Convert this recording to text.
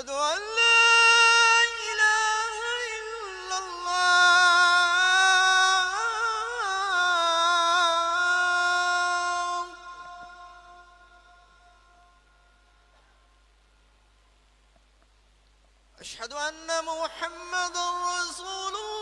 أشهد أن لا إله إلا الله. أشهد أن محمدا رسول الله.